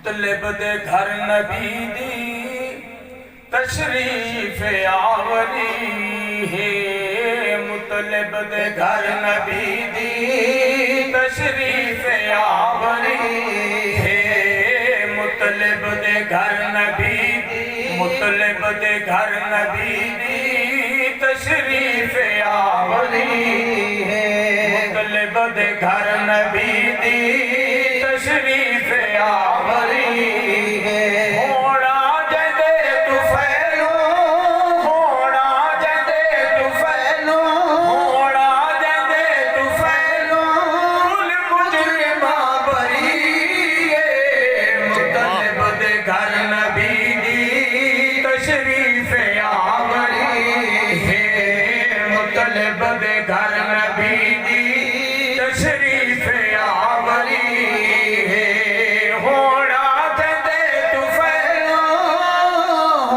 मुतलिब दे घर नबी दी तशरीफ आवरी है। मुतलिब दे घर नबी दी तशरीफ आवरी है। मुतलिब दे घर नबी मुतलिब दे घर नबी दी तशरीफ आवरी है। मुतलिब दे घर नबी दी तशरीफ आवरी है। होना जदे तू फैलो होना जदे तू फैलो होना जदे तू फैलो कुल मुजरिमा बरी है। मुतलिब दे घर नबी दी तशरीफ आवरी है। मुतलिब दे घर नबी दी तशरीफ आवरी है। होना जदे तू फैलो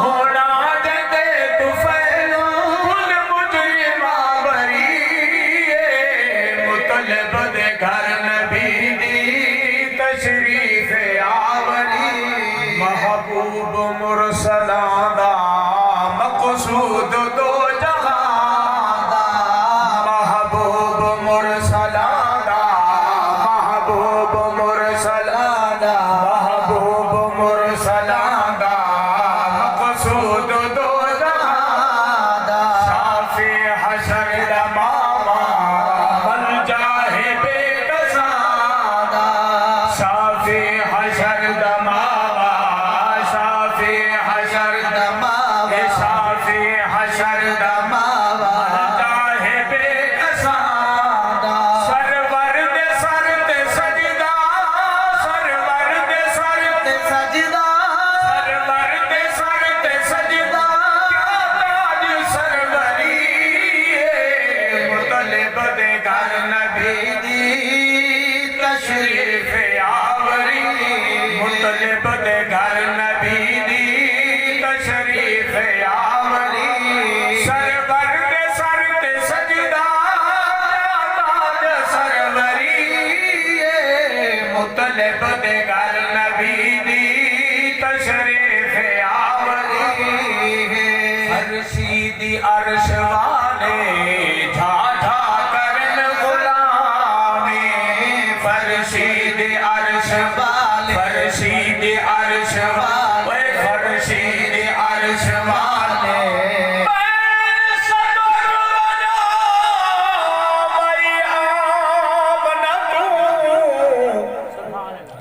होना जदे तू फैलो कुल मुजरिमा बरी है। मुतलिब दे घर नबी दी तशरीफ आवरी। महबूब मुरसलां दा मकसूद दो जहां दा। महबूब मुरसलां दा महबूब मुरसलां दा महबूब मुरसलां दा मकसूद दो जहां दा। शाफी हशर दा मामा बन जाहे बेकसां दा। शाफी हशर दा मामा शाफी हशर दा मामा शाफी हशर दा मामा जाहे बेकसां दा। सरवर दे सर ते सजदा सरवर दे सर ते सजदा सरवर दे सर ते सजदा क्या ताज सरवरी है। मुतलिब दे घर नबी दी तशरीफ आवरी। मुतलिब दे घर नबी दी तशरीफ आवरी। सरवर दे सर ते सजदा ताज सरवरी है। मुतलिब दे घर नबी दी तशरीफ आवरी है। फरशी दी अर्श वाले झाझा करन गुलामे। फरशी दी अर्श वाले फरशी दी अर्श वाले फरशी दी अर्श वाले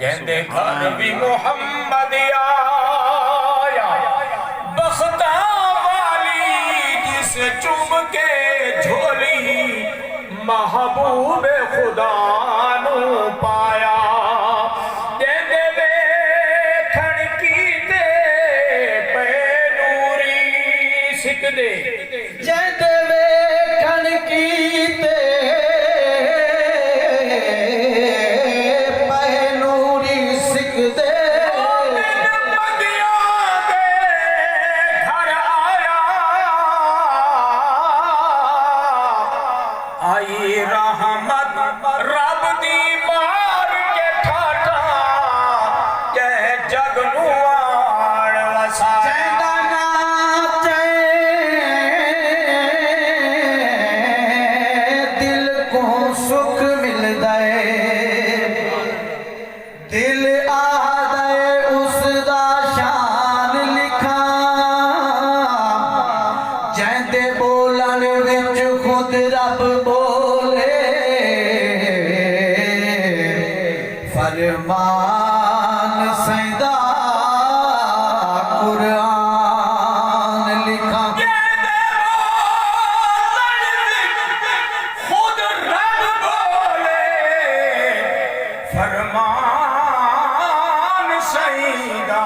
कहते घर भी मोहम्मद आया। बख्ता वाली जिस चुम के झोली महबूब खुदा नू पाया। कहते वेखण कीते पे नूरी सिकदे कहते वेखण कीते नूरी सिकदे। घर आया आई रहमत रब दी मार के ठाठा कह जग नू आण वसाया। दिल को सुख मिलदा है दिल आदे उसदा शान लिखा। जैंदे बोलन विच खुद रब बोले फरमान सैदा कुरान लिखा। खुद रब बोले फरमान सईदा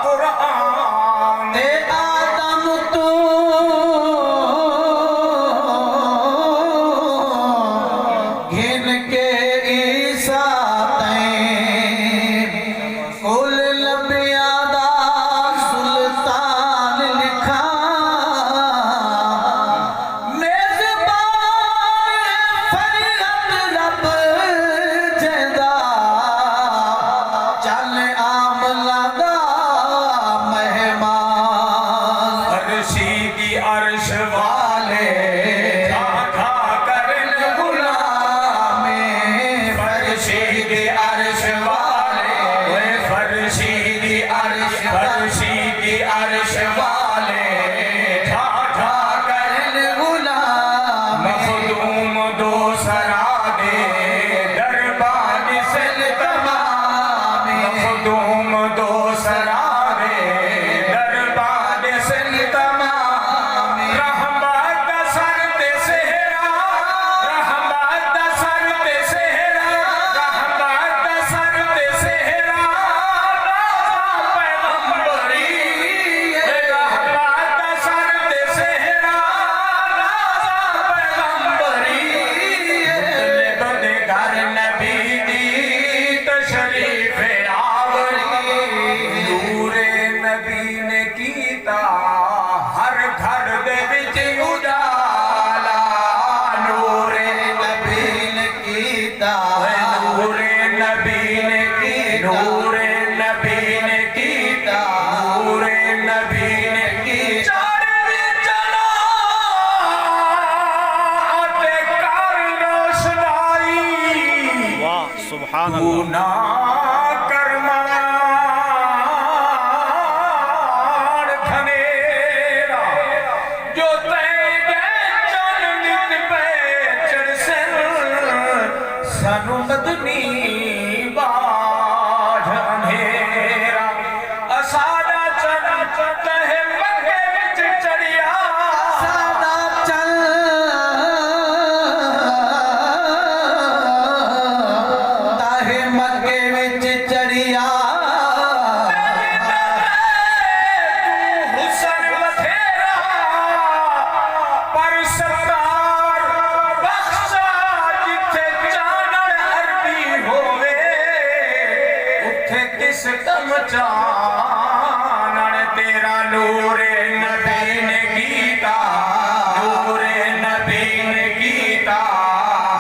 कुरान। ते आदम तू घिन के ईसा तैं कुल नूरे नबी ने कीता, नूरे नबी ने कीता। चढ़वी चला ते कर रोशनाई, वाह सुभान तू अल्लाह। ना करमान खनेरा जो तेरे चंद पे चढ़सन सानू मदनी बाझ अंधेरा। असादा चढ़ तहे मक्के विच चढ़िया, सादा चल ताहे मक्के विच चढ़िया, हुसन बथेरा पर सरकार बख्शा जिथे चानण अरबी होवे उथे किस कम चानण तेरा। नूरे नबी ने कीता, नूरे नबी ने कीता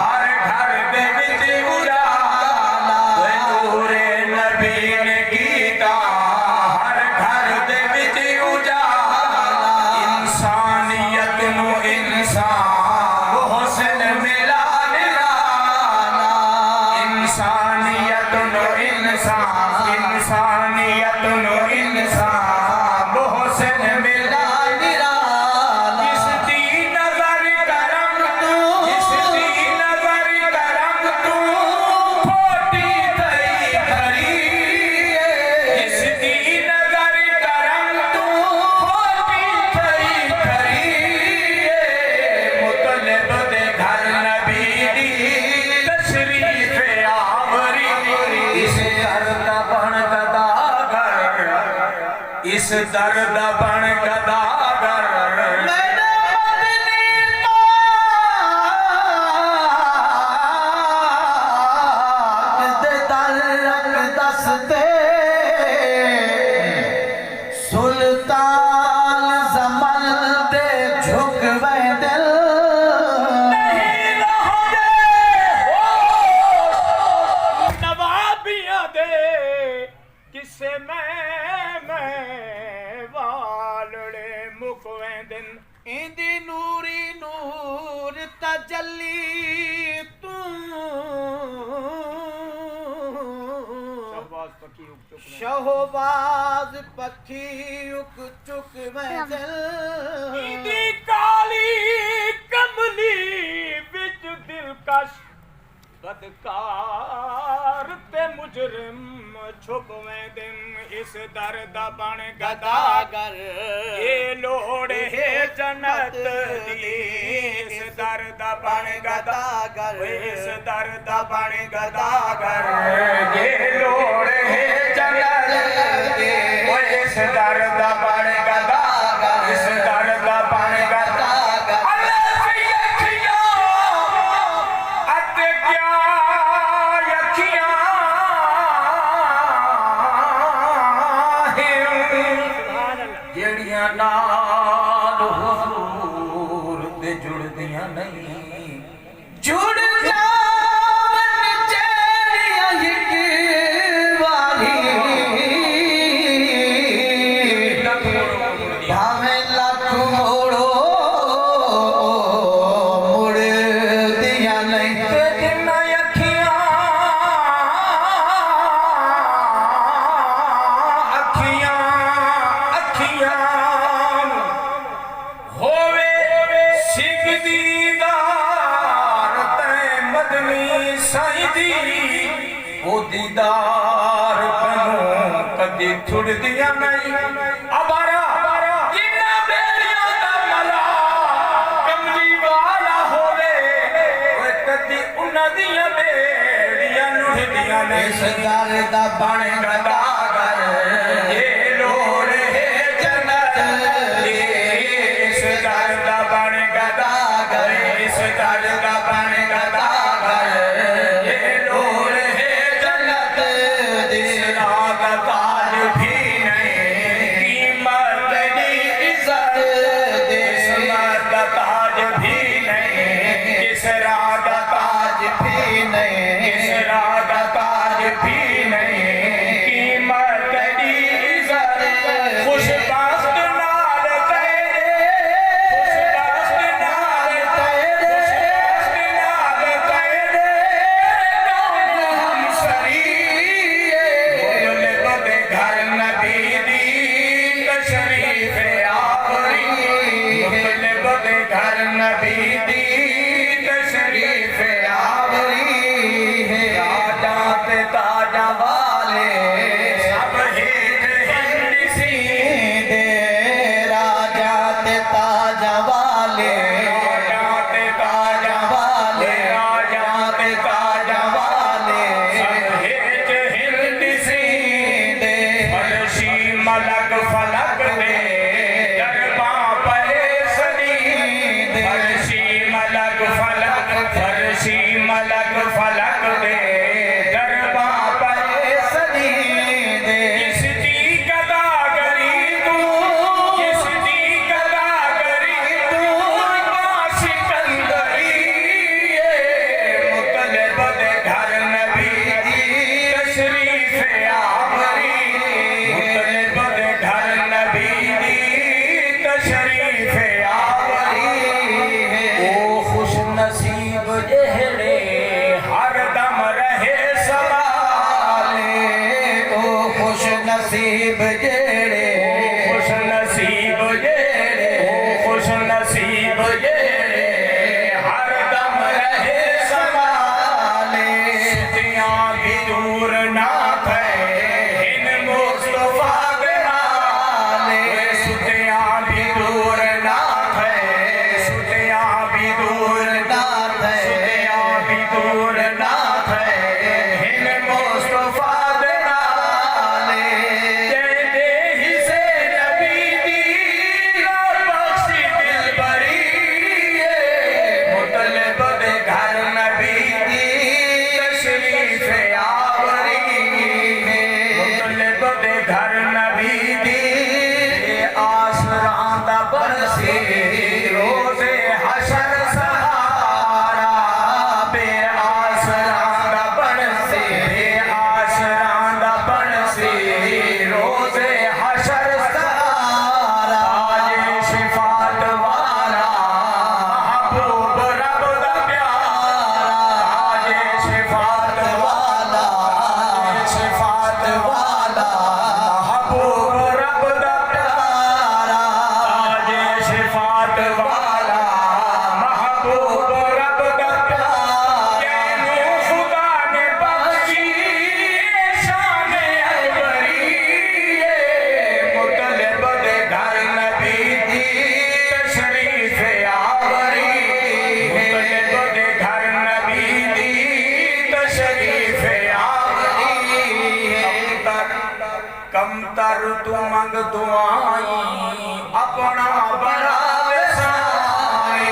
हर घर दे विच उजाला। ओए नूरे नबी ने कीता हर घर दे विच उजाला। इंसानियत नू इंसान हुसन मिला निराला, इंसानियत नू इंसान, इंसानियत नू इंसान हुसन मिला निराला। जिसदी नजर करम तू, जिसदी नजर करम तू खोटी थई खरी, जिसदी नजर करम तू खोटी थई खरी। मुतलब दे घर नबी दी तशरीफ आवरी, इस दर्द बन गदागर, इस दर्द बन गदागर। मैंने मदनी पाक दे दर दस दे सुल्तान ज़मान दे झुकवे दिल, नवाबियां दे किसे मैं वालड़े मुकवे दिन। इंदी नूरी नूर तजल्ली तू, शहबाज पखी उक चुक में दिल, इंदी काली कमली विच दिलकश बदकार ते मुजरिम छुपवे दिन। इस दर्द बन गदागर ये लोड़ है जन्नत दी, इस दर्द बन गदागर, इस दर्द बन गदागर ये लोड़ है जन्नत दी। इस दर्द बन गदागर, इस दर्द बन गदागर। अल्लाह की अखियां अते क्या अखियां ਜਿਹੜੀਆਂ ਨਾਲ हुजूर दे जुड़दियां नहीं। जुड़ जावन चेरिया हिक वाली, भावे लख मोड़ो मुड़ दिया नहीं। ते जिन्ना अखियां अखियां होवे सिख दीदार तै मदनी साईं दी। ओ दीदार कनू कदी छुड़दियां नहीं। अबारा जिन्ना बेड़ियां दा मला कमली वाला होवे ओए कदी उन्हां दियां बेड़ियां नुड़दियां नहीं। इस दर्द बन गदागर ये लोड़ है जन्नत दी, इस दर्द बन गदागर, इस दर्द बन गदागर ये लोड़ है जन्नत दी। इस्लाम काज भी नहीं कीमत दी इज्जत दी, इस्लाम काज भी नहीं किसरा का ताज भी नहीं, किसरा का ताज भी नहीं मलक फलक दे दरबां परे सदी फरशी मलक फलक फरशी मलक फलक दे दरबां परे सदी दे किसदी गदागरी तू किसदी गदागरी तू सिकंदरी मुतलब दे घर नबी दी तशरीफ आवरी मुतलब दे घर नबी दी तशरीफ आवरी ओ खुश नसीब जेहड़े हर दम रहे सवाले ओ खुश नसीब जेड़े खुश नसीब जेड़े खुश नसीब जेड़े हर दम रहे सवाले सितियां भी दूर ना थे इन मुस्तफा दे नाले सितियां भी दूर ना थे सितियां भी दूर ना थे सितियां भी दूर ना थे इन मुस्तफा दे नाले कहते ही से नबी दी बख्शी दिल भरी मुतलब दे घर नबी दी तशरीफ आवरी मुतलब दे घर नबी दी आसरां दा बरसी रोज़े हशर सहारा बे आसरां दा बरसी आसरां दा बरसी रोज़े हशर सहारा ताजे शिफात वाला महबूब रब दा प्यारा ताजे शिफात वाला शिफात वाला महबूब रब दा प्यारा ताजे शिफात वाला महबूब रब दा प्यारा कैनू खुदा ने बख्शी शान अकबरी मुतलब दे घर नबी दी तशरीफ आवरी मुतलब दे घर नबी दी तशरीफ आवरी कमतर तू मंग दुआई अपना बड़ा वसाई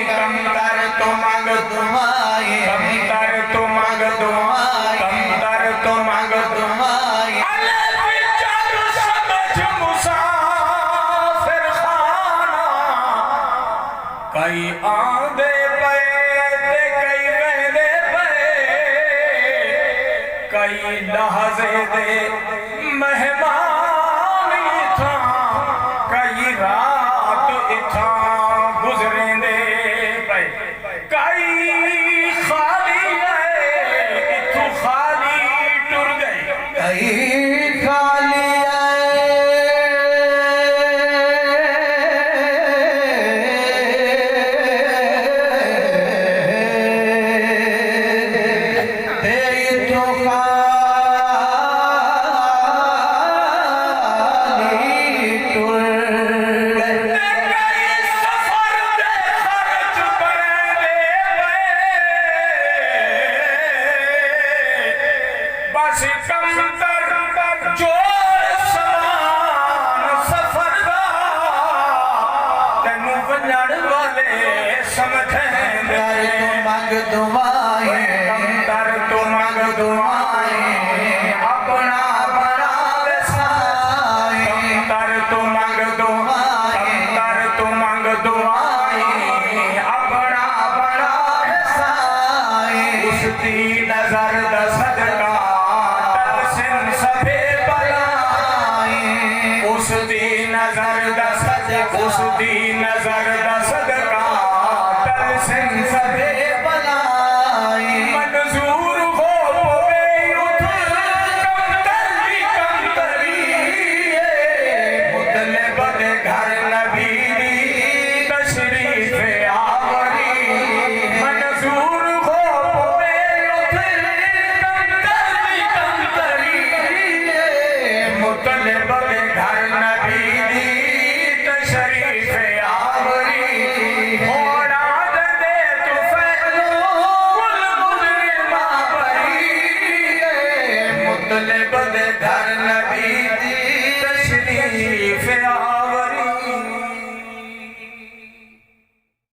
कमतर तू मंग दुआई कमतर तू मंग दुआई कमतर तू मंग दुआई अले बिचार समझ मुसाफिर खाना कई आंदे पे ते कई वहदे पे कई लहजे दे मेहमान इथा कई रात इथा गुजरे दे पे कई खाली है इथू खाली टुर गए कई खाली दुआएं कमतर तू मंग दुआएं अपना बड़ा वसाएं कमतर तू मंग दुआएं कमतर तू मंग दुआएं अपना बड़ा वसाएं उसकी नजर दा सदका तरसिन सभे बलाएं उसकी नजर दा सदका उसकी नजर दा सदका तरसिन सभे मंजूर हो गई उठ कमतर की कमतरी मुतलब दे घर नबी दी तशरीफ आवरी मंजूर हो गई उठ कमतर की कमतरी मुतलब दे घर नबी दी तशरीफ आवरी होड़ा दे तू फैलो मुतलब दे घर नबी दी